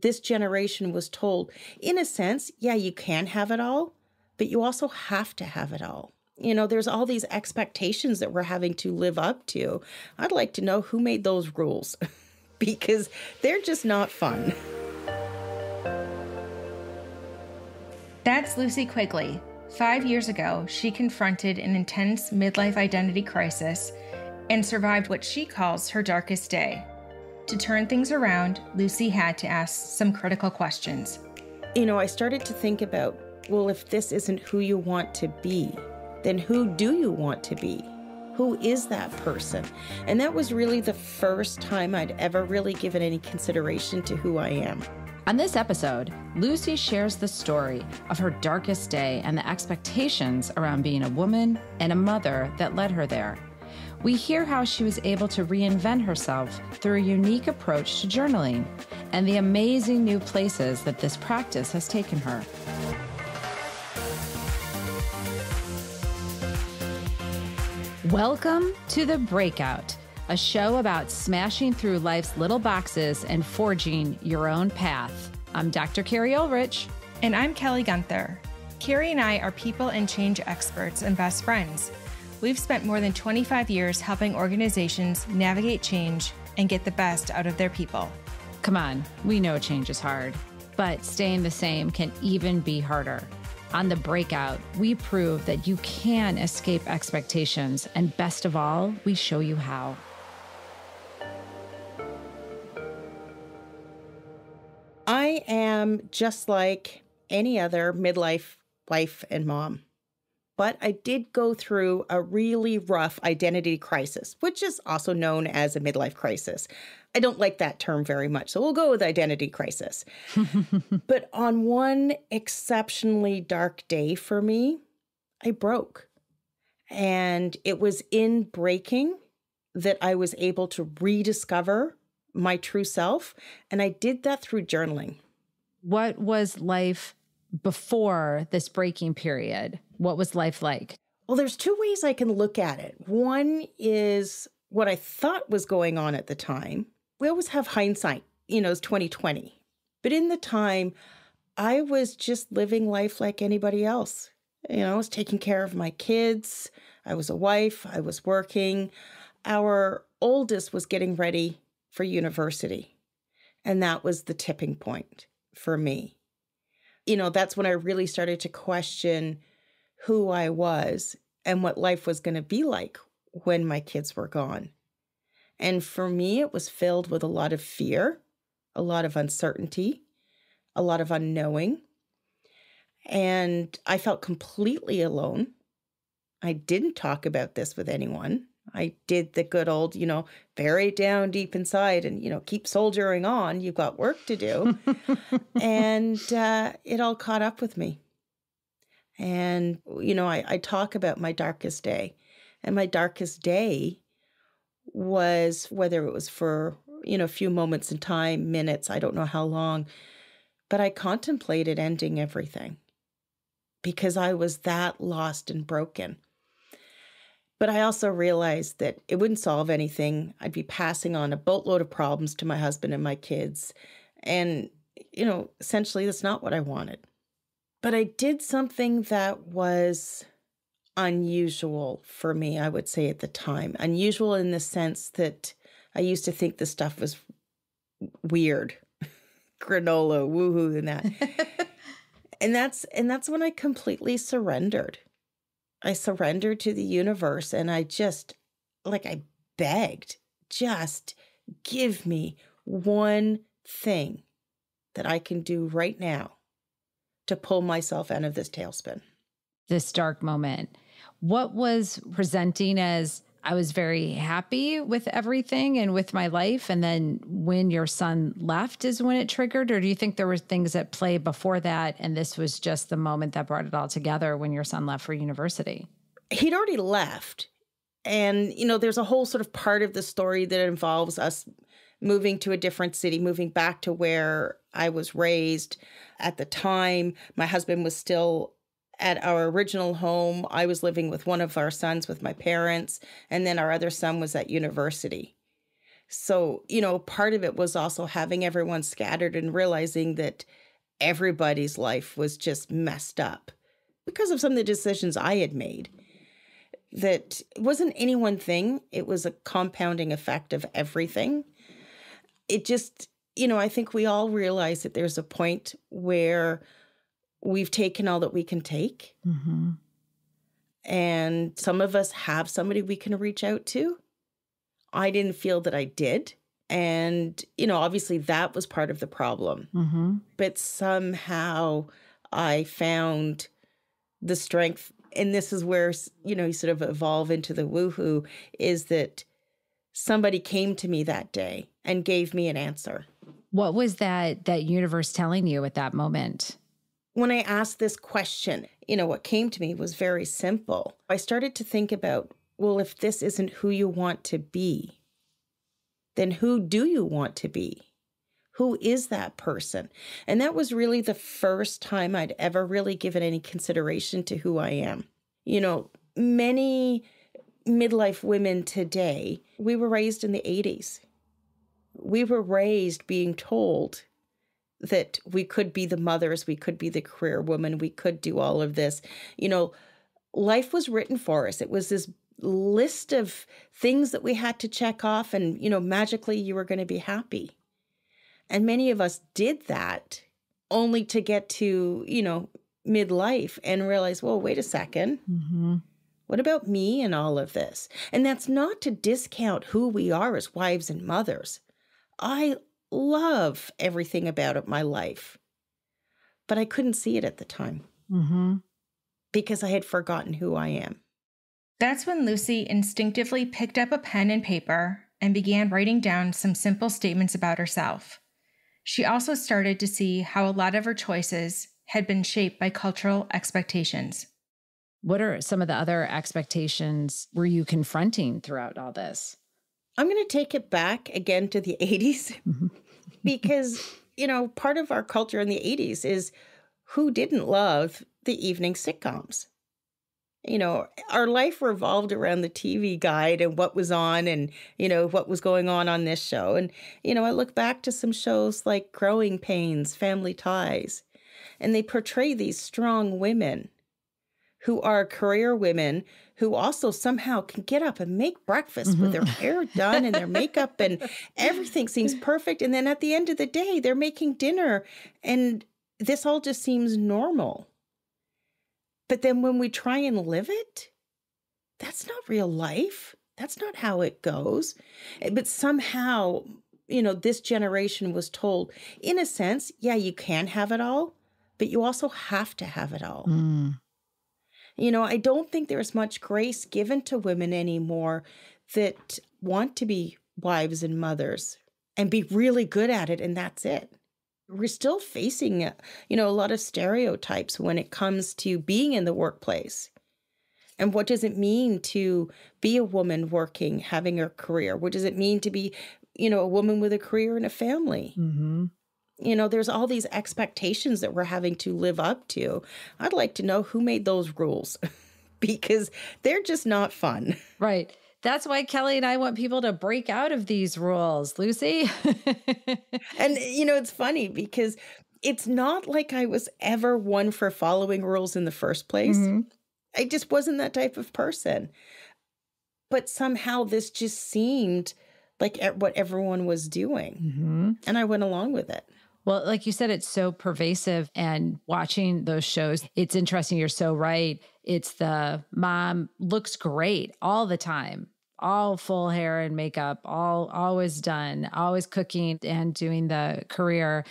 This generation was told, in a sense, yeah, you can have it all, but you also have to have it all. There's all these expectations that we're having to live up to. I'd like to know who made those rules because they're just not fun. That's Lucie Quigley. 5 years ago, she confronted an intense midlife identity crisis and survived what she calls her darkest day. To turn things around, Lucie had to ask some critical questions. I started to think about, well, if this isn't who you want to be, then who do you want to be? Who is that person? And that was really the first time I'd ever really given any consideration to who I am. On this episode, Lucie shares the story of her darkest day and the expectations around being a woman and a mother that led her there. We hear how she was able to reinvent herself through a unique approach to journaling and the amazing new places that this practice has taken her. Welcome to The Breakout, a show about smashing through life's little boxes and forging your own path. I'm Dr. Carrie Ulrich. And I'm Kelly Gunther. Carrie and I are people and change experts and best friends. We've spent more than 25 years helping organizations navigate change and get the best out of their people. Come on, we know change is hard, but staying the same can even be harder. On The Breakout, we prove that you can escape expectations, and best of all, we show you how. I am just like any other midlife wife and mom, but I did go through a really rough identity crisis, which is also known as a midlife crisis. I don't like that term very much, so we'll go with identity crisis. But on one exceptionally dark day for me, I broke. And it was in breaking that I was able to rediscover my true self. And I did that through journaling. What was life before this breaking period? What was life like? Well, there's two ways I can look at it. One is what I thought was going on at the time. We always have hindsight, it's 2020. But in the time, I was just living life like anybody else. I was taking care of my kids. I was a wife. I was working. Our oldest was getting ready for university. And that was the tipping point for me. That's when I really started to question who I was and what life was going to be like when my kids were gone. And for me, it was filled with a lot of fear, a lot of uncertainty, a lot of unknowing. And I felt completely alone. I didn't talk about this with anyone. I did the good old, bury it down deep inside and, keep soldiering on. You've got work to do. And it all caught up with me. And, I talk about my darkest day. And my darkest day was, whether it was for, a few moments in time, minutes, I don't know how long, but I contemplated ending everything because I was that lost and broken. But I also realized that it wouldn't solve anything. I'd be passing on a boatload of problems to my husband and my kids. And, essentially that's not what I wanted. But I did something that was unusual for me, I would say at the time. Unusual in the sense that I used to think this stuff was weird. Granola, woohoo, and that. and that's when I completely surrendered. I surrendered to the universe and I begged, just give me one thing that I can do right now to pull myself out of this tailspin. This dark moment. What was presenting as I was very happy with everything and with my life, and then when your son left is when it triggered? Or do you think there were things at play before that and this was just the moment that brought it all together when your son left for university? He'd already left. And, there's a whole sort of part of the story that involves us moving to a different city, moving back to where I was raised. At the time, my husband was still at our original home. I was living with one of our sons with my parents, and then our other son was at university. So, part of it was also having everyone scattered and realizing that everybody's life was just messed up because of some of the decisions I had made. That it wasn't any one thing. It was a compounding effect of everything. It just, I think we all realize that there's a point where we've taken all that we can take. Mm-hmm. And some of us have somebody we can reach out to. I didn't feel that I did. And, obviously that was part of the problem. Mm-hmm. But somehow I found the strength, and this is where, you sort of evolve into the woohoo, is that somebody came to me that day and gave me an answer. What was that universe telling you at that moment? When I asked this question, what came to me was very simple. I started to think about, well, if this isn't who you want to be, then who do you want to be? Who is that person? And that was really the first time I'd ever really given any consideration to who I am. Many midlife women today, we were raised in the 80s. We were raised being told that we could be the mothers, we could be the career woman, we could do all of this. Life was written for us. It was this list of things that we had to check off, and, magically you were going to be happy. And many of us did that only to get to, midlife and realize, well, wait a second. Mm-hmm. What about me and all of this? And that's not to discount who we are as wives and mothers. I love everything about my life, but I couldn't see it at the time. Mm-hmm. Because I had forgotten who I am. That's when Lucie instinctively picked up a pen and paper and began writing down some simple statements about herself. She also started to see how a lot of her choices had been shaped by cultural expectations. What are some of the other expectations were you confronting throughout all this? I'm going to take it back again to the 80s because, part of our culture in the 80s is who didn't love the evening sitcoms? Our life revolved around the TV guide and what was on and, what was going on this show. And, I look back to some shows like Growing Pains, Family Ties, and they portray these strong women who are career women who also somehow can get up and make breakfast with their hair done and their makeup and everything seems perfect. And then at the end of the day, they're making dinner and this all just seems normal. But then when we try and live it, that's not real life. That's not how it goes. But somehow, this generation was told, in a sense, yeah, you can have it all, but you also have to have it all. Mm. I don't think there's much grace given to women anymore that want to be wives and mothers and be really good at it, and that's it. We're still facing, a lot of stereotypes when it comes to being in the workplace. And what does it mean to be a woman working, having a career? What does it mean to be, a woman with a career and a family? Mm-hmm. There's all these expectations that we're having to live up to. I'd like to know who made those rules because they're just not fun. Right. That's why Kelly and I want people to break out of these rules, Lucie. And, it's funny because it's not like I was ever one for following rules in the first place. Mm-hmm. I just wasn't that type of person. But somehow this just seemed like what everyone was doing. Mm-hmm. And I went along with it. Well, like you said, it's so pervasive, and watching those shows, it's interesting. You're so right. It's the mom looks great all the time, all full hair and makeup, always done, always cooking and doing the career.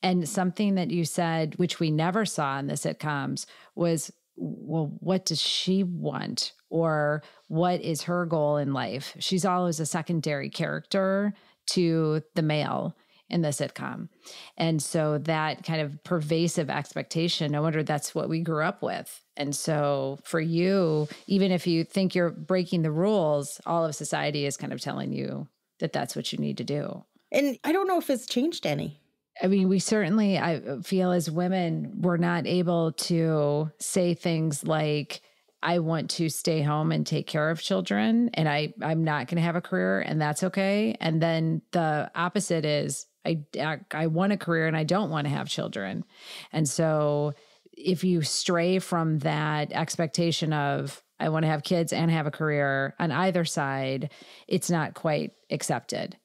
And something that you said, which we never saw in the sitcoms, was, well, what does she want? Or what is her goal in life? She's always a secondary character to the male in the sitcom. And so that kind of pervasive expectation, no wonder that's what we grew up with. And so for you, even if you think you're breaking the rules, all of society is kind of telling you that that's what you need to do. And I don't know if it's changed any. I mean, we certainly, I feel as women, we're not able to say things like, I want to stay home and take care of children, and I'm not going to have a career, and that's okay. And then the opposite is I want a career and I don't want to have children. And so if you stray from that expectation of I want to have kids and have a career on either side, it's not quite accepted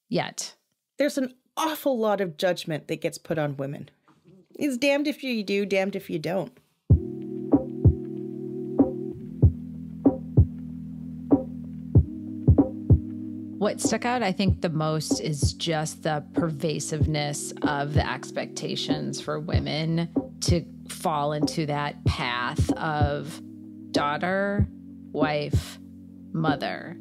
yet. There's an awful lot of judgment that gets put on women. It's damned if you do, damned if you don't. What stuck out, I think, the most is just the pervasiveness of the expectations for women to fall into that path of daughter, wife, mother.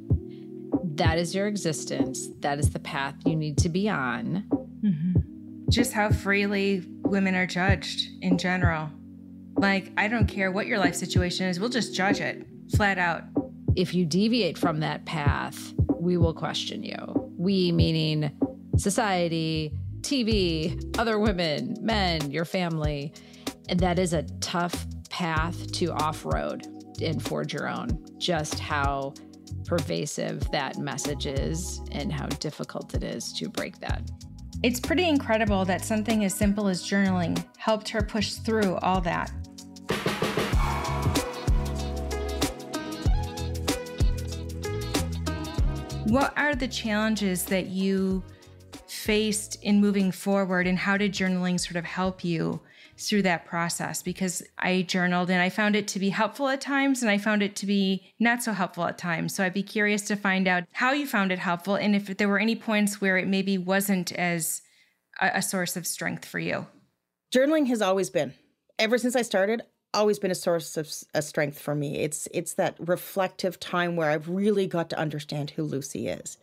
That is your existence. That is the path you need to be on. Mm-hmm. Just how freely women are judged in general. Like, I don't care what your life situation is, we'll just judge it flat out. If you deviate from that path, we will question you. We meaning society, TV, other women, men, your family. And that is a tough path to off-road and forge your own. Just how pervasive that message is and how difficult it is to break that. It's pretty incredible that something as simple as journaling helped her push through all that. What are the challenges that you faced in moving forward, and how did journaling sort of help you through that process? Because I journaled and I found it to be helpful at times, and I found it to be not so helpful at times. So I'd be curious to find out how you found it helpful, and if there were any points where it maybe wasn't as a source of strength for you. Journaling has always been, ever since I started, always been a source of strength for me. It's that reflective time where I've really got to understand who Lucie is.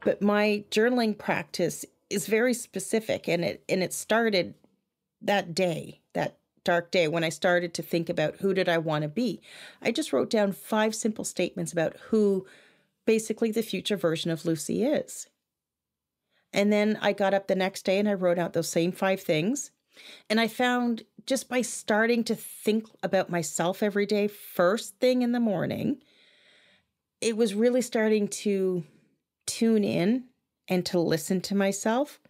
But my journaling practice is very specific, and it started that day, that dark day when I started to think about who did I want to be. I just wrote down 5 simple statements about who basically the future version of Lucie is. And then I got up the next day and I wrote out those same 5 things. And I found just by starting to think about myself every day, first thing in the morning, it was really starting to tune in and to listen to myself.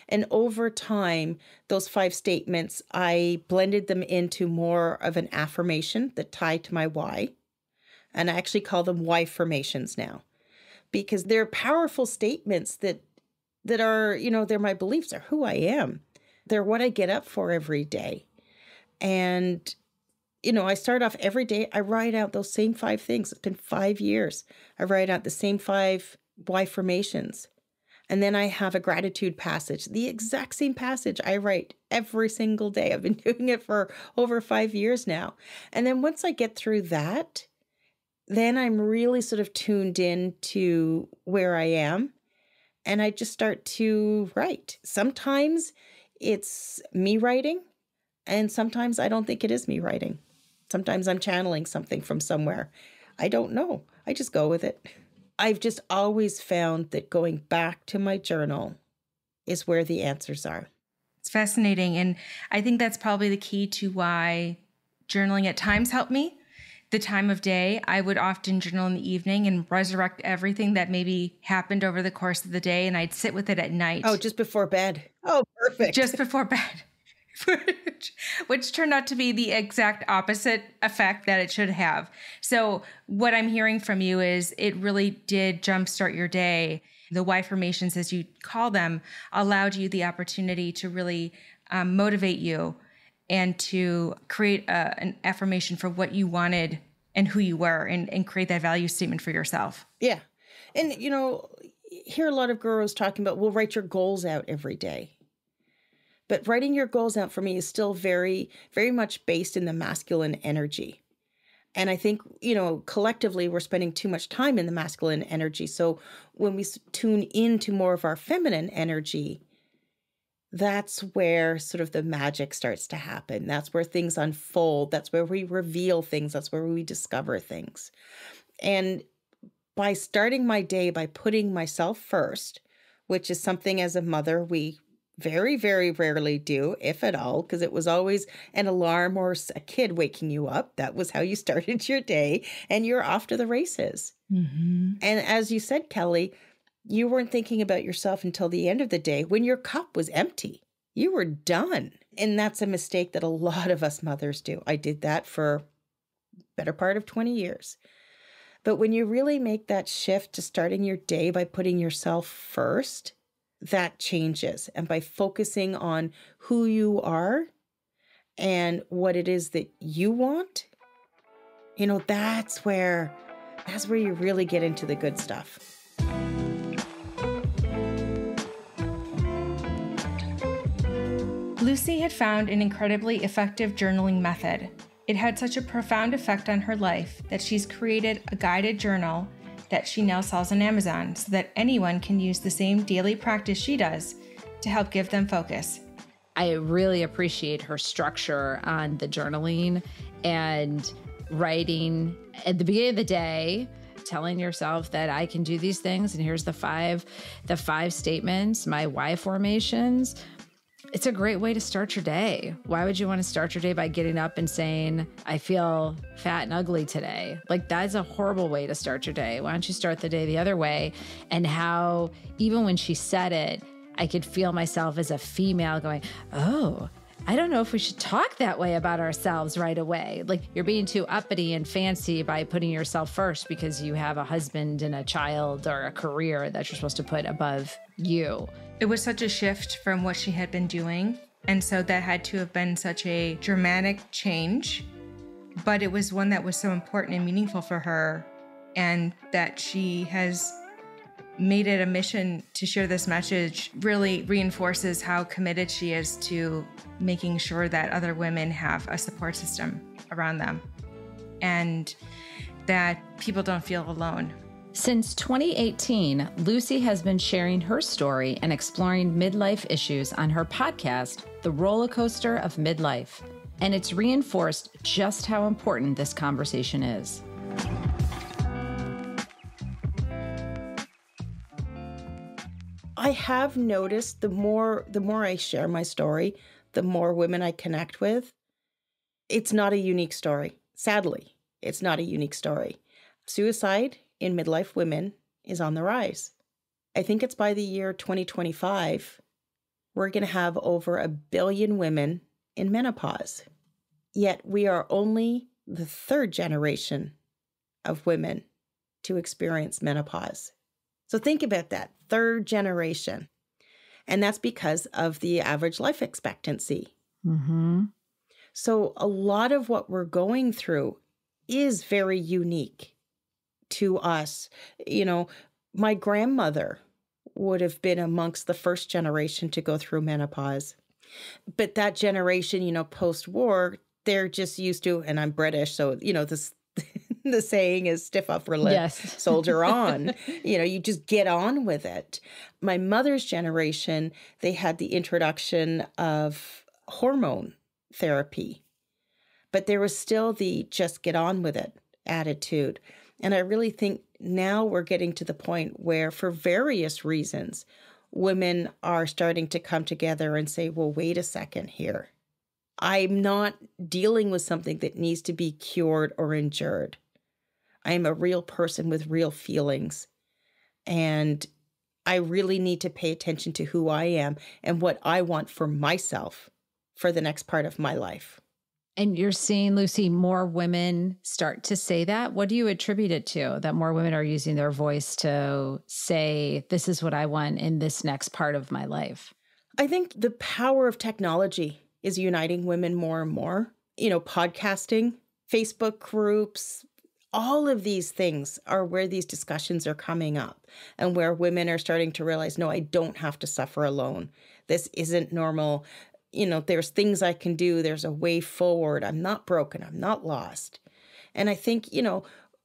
And over time, those 5 statements, I blended them into more of an affirmation that tied to my why. And I actually call them why-formations now, because they're powerful statements that are, they're my beliefs, are who I am. They're what I get up for every day. And, I start off every day, I write out those same 5 things. It's been 5 years. I write out the same 5 why-formations. And then I have a gratitude passage, the exact same passage I write every single day. I've been doing it for over 5 years now. And then once I get through that, then I'm really sort of tuned in to where I am. And I just start to write. Sometimes it's me writing, and sometimes I don't think it is me writing. Sometimes I'm channeling something from somewhere. I don't know. I just go with it. I've just always found that going back to my journal is where the answers are. It's fascinating. And I think that's probably the key to why journaling at times helped me. The time of day, I would often journal in the evening and resurrect everything that maybe happened over the course of the day, and I'd sit with it at night. Oh, just before bed. Oh, perfect. Just before bed. Which turned out to be the exact opposite effect that it should have. So what I'm hearing from you is it really did jumpstart your day. The why-formations, as you call them, allowed you the opportunity to really motivate you and to create an affirmation for what you wanted and who you were, and create that value statement for yourself. Yeah. And, hear a lot of girls talking about, well, write your goals out every day. But writing your goals out for me is still very, very much based in the masculine energy. And I think, collectively, we're spending too much time in the masculine energy. So when we tune into more of our feminine energy, that's where sort of the magic starts to happen. That's where things unfold. That's where we reveal things. That's where we discover things. And by starting my day by putting myself first, which is something as a mother we very, very rarely do, if at all, because it was always an alarm or a kid waking you up. That was how you started your day, and you're off to the races. Mm-hmm. And as you said, Kelly, you weren't thinking about yourself until the end of the day when your cup was empty. You were done. And that's a mistake that a lot of us mothers do. I did that for better part of 20 years. But when you really make that shift to starting your day by putting yourself first, that changes. And by focusing on who you are and what it is that you want, that's where you really get into the good stuff. Lucie had found an incredibly effective journaling method. It had such a profound effect on her life that she's created a guided journal that she now sells on Amazon so that anyone can use the same daily practice she does to help give them focus. I really appreciate her structure on the journaling and writing at the beginning of the day, telling yourself that I can do these things. And here's the five statements, my why formations. It's a great way to start your day. Why would you want to start your day by getting up and saying, I feel fat and ugly today? Like, that's a horrible way to start your day. Why don't you start the day the other way? And how, even when she said it, I could feel myself as a female going, oh, I don't know if we should talk that way about ourselves right away. Like, you're being too uppity and fancy by putting yourself first because you have a husband and a child or a career that you're supposed to put above you. It was such a shift from what she had been doing. And so that had to have been such a dramatic change. But it was one that was so important and meaningful for her, and that she has made it a mission to share this message really reinforces how committed she is to making sure that other women have a support system around them and that people don't feel alone. Since 2018, Lucie has been sharing her story and exploring midlife issues on her podcast, The Roller Coaster of Midlife. And it's reinforced just how important this conversation is. I have noticed the more I share my story, the more women I connect with. It's not a unique story. Sadly, it's not a unique story. Suicide in midlife women is on the rise. I think it's by the year 2025, we're going to have over 1 billion women in menopause. Yet we are only the third generation of women to experience menopause. So think about that, third generation. And that's because of the average life expectancy. Mm-hmm. So a lot of what we're going through is very unique to us. My grandmother would have been amongst the first generation to go through menopause. But that generation, post-war, they're just used to, and I'm British, so, this the saying is stiff upper lip, yes. Soldier on. You just get on with it. My mother's generation, they had the introduction of hormone therapy, but there was still the just get on with it attitude. And I really think now we're getting to the point where, for various reasons, women are starting to come together and say, well, wait a second here. I'm not dealing with something that needs to be cured or endured. I am a real person with real feelings. And I really need to pay attention to who I am and what I want for myself for the next part of my life. And you're seeing, Lucie, more women start to say that. What do you attribute it to, that more women are using their voice to say, this is what I want in this next part of my life? I think the power of technology is uniting women more and more. Podcasting, Facebook groups, all of these things are where these discussions are coming up and where women are starting to realize, no, I don't have to suffer alone. This isn't normal. There's things I can do. There's a way forward. I'm not broken. I'm not lost. And I think,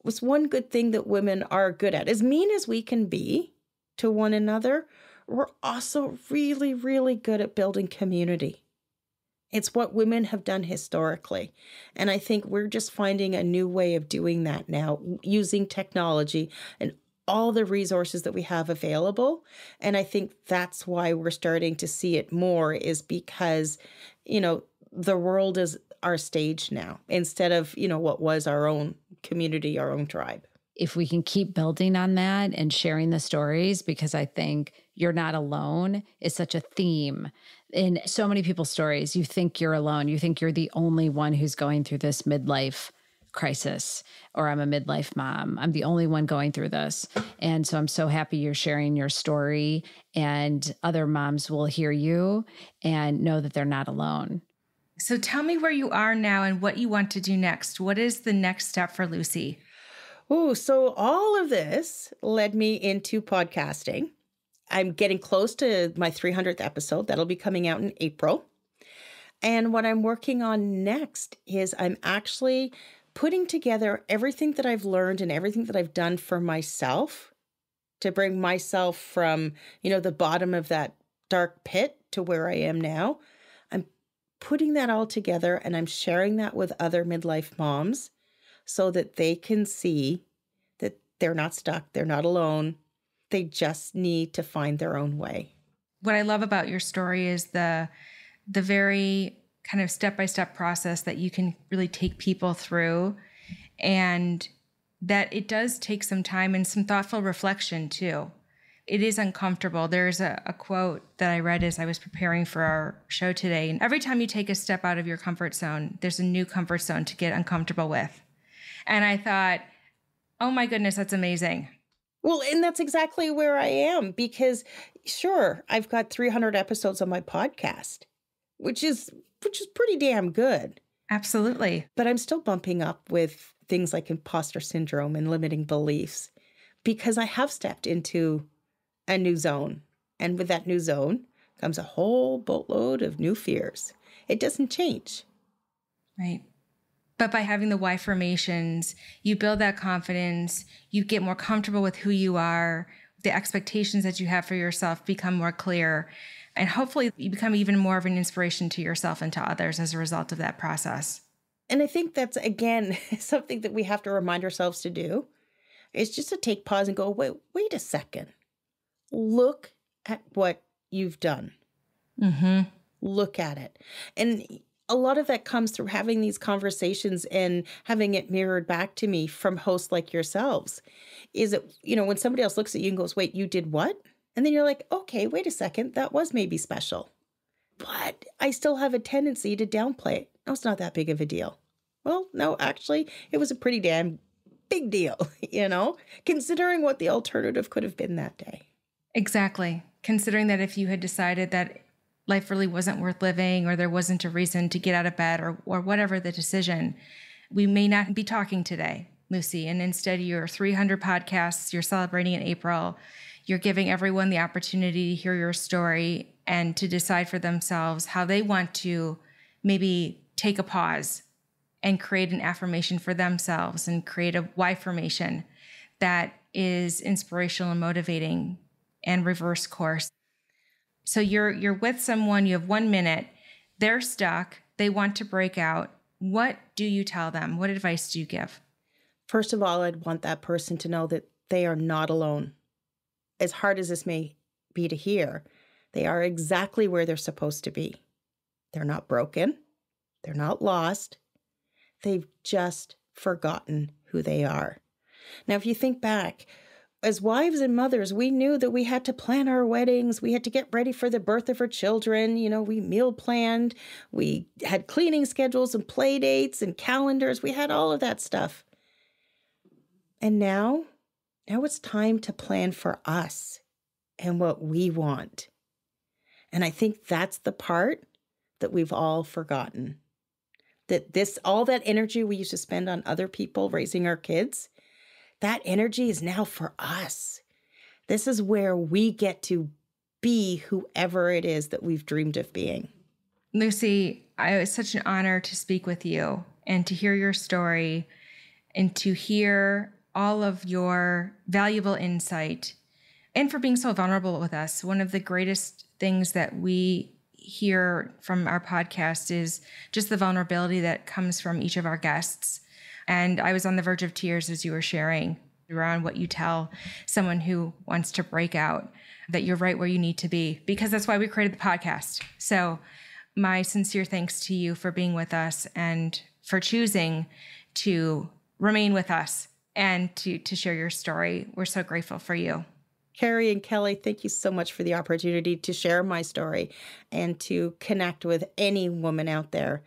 was one good thing that women are good at. As mean as we can be to one another, we're also really, really good at building community. It's what women have done historically. And I think we're just finding a new way of doing that now, using technology and all the resources that we have available. And I think that's why we're starting to see it more, is because, the world is our stage now instead of, what was our own community, our own tribe. If we can keep building on that and sharing the stories, because I think you're not alone is such a theme in so many people's stories. You think you're alone. You think you're the only one who's going through this midlife crisis, or I'm a midlife mom. I'm the only one going through this. And so I'm so happy you're sharing your story, and other moms will hear you and know that they're not alone. So tell me where you are now and what you want to do next. What is the next step for Lucie? Oh, so all of this led me into podcasting. I'm getting close to my 300th episode. That'll be coming out in April. And what I'm working on next is I'm actually putting together everything that I've learned and everything that I've done for myself to bring myself from, the bottom of that dark pit to where I am now. I'm putting that all together and I'm sharing that with other midlife moms so that they can see that they're not stuck, they're not alone. They just need to find their own way. What I love about your story is the very kind of step-by-step process that you can really take people through, and that it does take some time and some thoughtful reflection too. It is uncomfortable. There's a quote that I read as I was preparing for our show today. And every time you take a step out of your comfort zone, there's a new comfort zone to get uncomfortable with. And I thought, oh my goodness, that's amazing. Well, and that's exactly where I am, because sure, I've got 300 episodes on my podcast, which is pretty damn good. Absolutely. But I'm still bumping up with things like imposter syndrome and limiting beliefs, because I have stepped into a new zone. And with that new zone comes a whole boatload of new fears. It doesn't change. Right. But by having the why formations, you build that confidence, you get more comfortable with who you are, the expectations that you have for yourself become more clear, and hopefully you become even more of an inspiration to yourself and to others as a result of that process. And I think that's, again, something that we have to remind ourselves to do, is just to take pause and go, wait a second. Look at what you've done. Mm-hmm. Look at it. And a lot of that comes through having these conversations and having it mirrored back to me from hosts like yourselves. Is it, when somebody else looks at you and goes, wait, you did what? And then you're like, okay, wait a second, that was maybe special. But I still have a tendency to downplay it. Oh, it's not that big of a deal. Well, no, actually, it was a pretty damn big deal, considering what the alternative could have been that day. Exactly. Considering that if you had decided that life really wasn't worth living, or there wasn't a reason to get out of bed, or whatever the decision, we may not be talking today, Lucie. And instead, your 300 podcasts you're celebrating in April, you're giving everyone the opportunity to hear your story and to decide for themselves how they want to maybe take a pause and create an affirmation for themselves and create a why formation that is inspirational and motivating and reverse course. So you're with someone, you have 1 minute, they're stuck, they want to break out. What do you tell them? What advice do you give? First of all, I'd want that person to know that they are not alone. As hard as this may be to hear, they are exactly where they're supposed to be. They're not broken. They're not lost. They've just forgotten who they are. Now, if you think back, as wives and mothers, we knew that we had to plan our weddings. We had to get ready for the birth of our children. We meal planned. We had cleaning schedules and play dates and calendars. We had all of that stuff. And now it's time to plan for us and what we want. And I think that's the part that we've all forgotten. That all that energy we used to spend on other people raising our kids, that energy is now for us. This is where we get to be whoever it is that we've dreamed of being. Lucie, it's such an honor to speak with you and to hear your story and to hear all of your valuable insight, and for being so vulnerable with us. One of the greatest things that we hear from our podcast is just the vulnerability that comes from each of our guests. And I was on the verge of tears as you were sharing around what you tell someone who wants to break out, that you're right where you need to be, because that's why we created the podcast. So my sincere thanks to you for being with us and for choosing to remain with us and to share your story. We're so grateful for you. Carrie and Kelly, thank you so much for the opportunity to share my story and to connect with any woman out there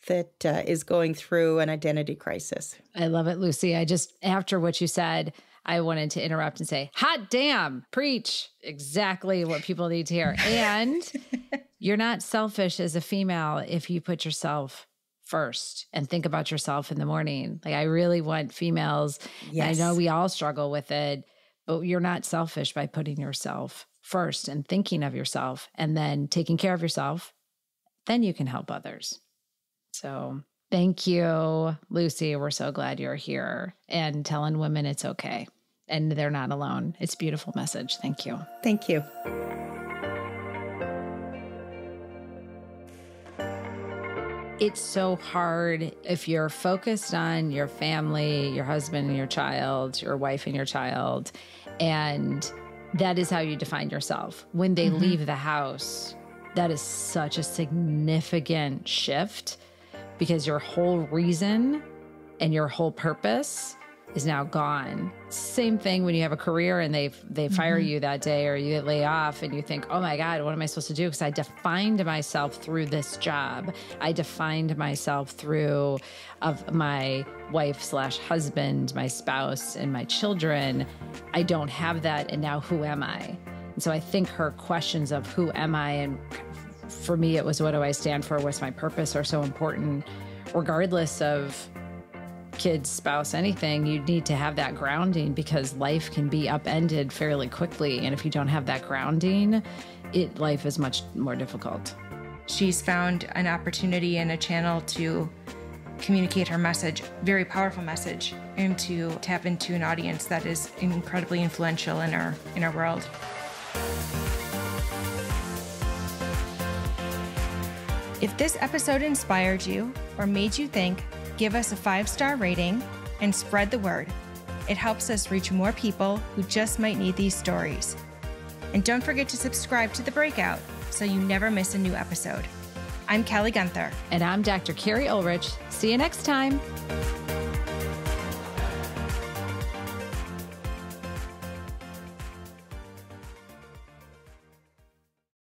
that is going through an identity crisis. I love it, Lucie. After what you said, I wanted to interrupt and say, hot damn, preach, exactly what people need to hear. And you're not selfish as a female if you put yourself first and think about yourself in the morning. Like, I really want females, yes. I know we all struggle with it, but you're not selfish by putting yourself first and thinking of yourself and then taking care of yourself. Then you can help others. So thank you, Lucie. We're so glad you're here and telling women it's okay and they're not alone. It's a beautiful message. Thank you. Thank you. It's so hard if you're focused on your family, your husband and your child, your wife and your child, and that is how you define yourself. When they leave the house, that is such a significant shift because your whole reason and your whole purpose is now gone. Same thing when you have a career and they fire you that day or you get laid off and you think, oh my God, what am I supposed to do? Because I defined myself through this job. I defined myself through of my wife/husband, my spouse, and my children. I don't have that. And now who am I? And so I think her questions of who am I? And for me, it was what do I stand for? What's my purpose are so important, regardless of kids, spouse, anything. You need to have that grounding because life can be upended fairly quickly. And if you don't have that grounding, life is much more difficult. She's found an opportunity and a channel to communicate her message, very powerful message, and to tap into an audience that is incredibly influential in our world. If this episode inspired you or made you think, give us a 5-star rating and spread the word. It helps us reach more people who just might need these stories. And don't forget to subscribe to The Breakout so you never miss a new episode. I'm Kelly Gunther. And I'm Dr. Carrie Ulrich. See you next time.